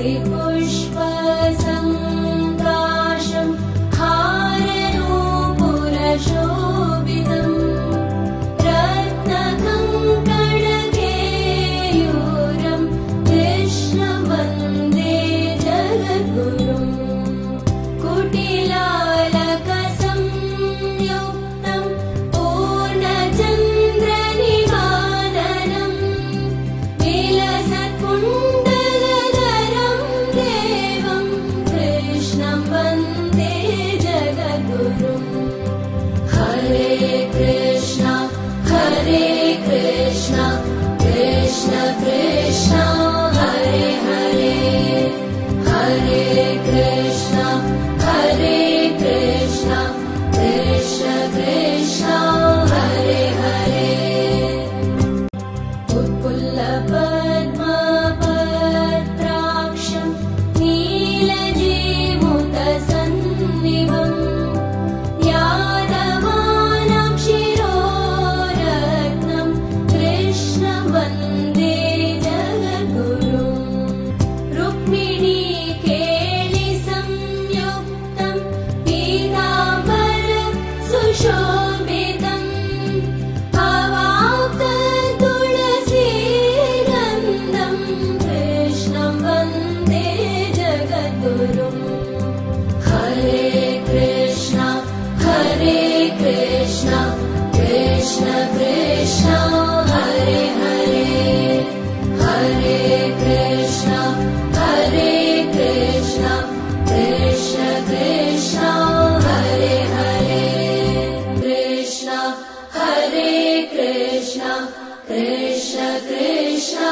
तुलसी पुष्पसङ्काशम् हारनूपुरशोभितम् रत्नकङ्कणकेयूरम् कृष्णं वन्दे जगद्गुरुम् कुटिलालकसंयुक्तं पूर्णचन्द्रनिवाननं विलसत्कुण्डलधरं देवं कृष्णं वन्दे जगद्गुरुम् हरे कृष्ण कृष्ण कृष्ण हरे हरे हरे कृष्ण कृष्ण कृष्ण हरे हरे उत्पुल्लपद्मपत्राक्षं नीलजीमुतसन्निभम् यादवानां शिरोरत्नं कृष्णं वन्दे जगद्गुरुम् रुक्मिणीकेलिसंयुक्तं पीताम्बर सुशोभितम् अवाप्ततुलसीगन्धं कृष्णं वन्दे जगद्गुरुम् हरे कृष्ण कृष्ण कृष्ण हरे हरे हरे कृष्ण कृष्ण कृष्ण हरे हरे कृष्ण कृष्ण कृष्ण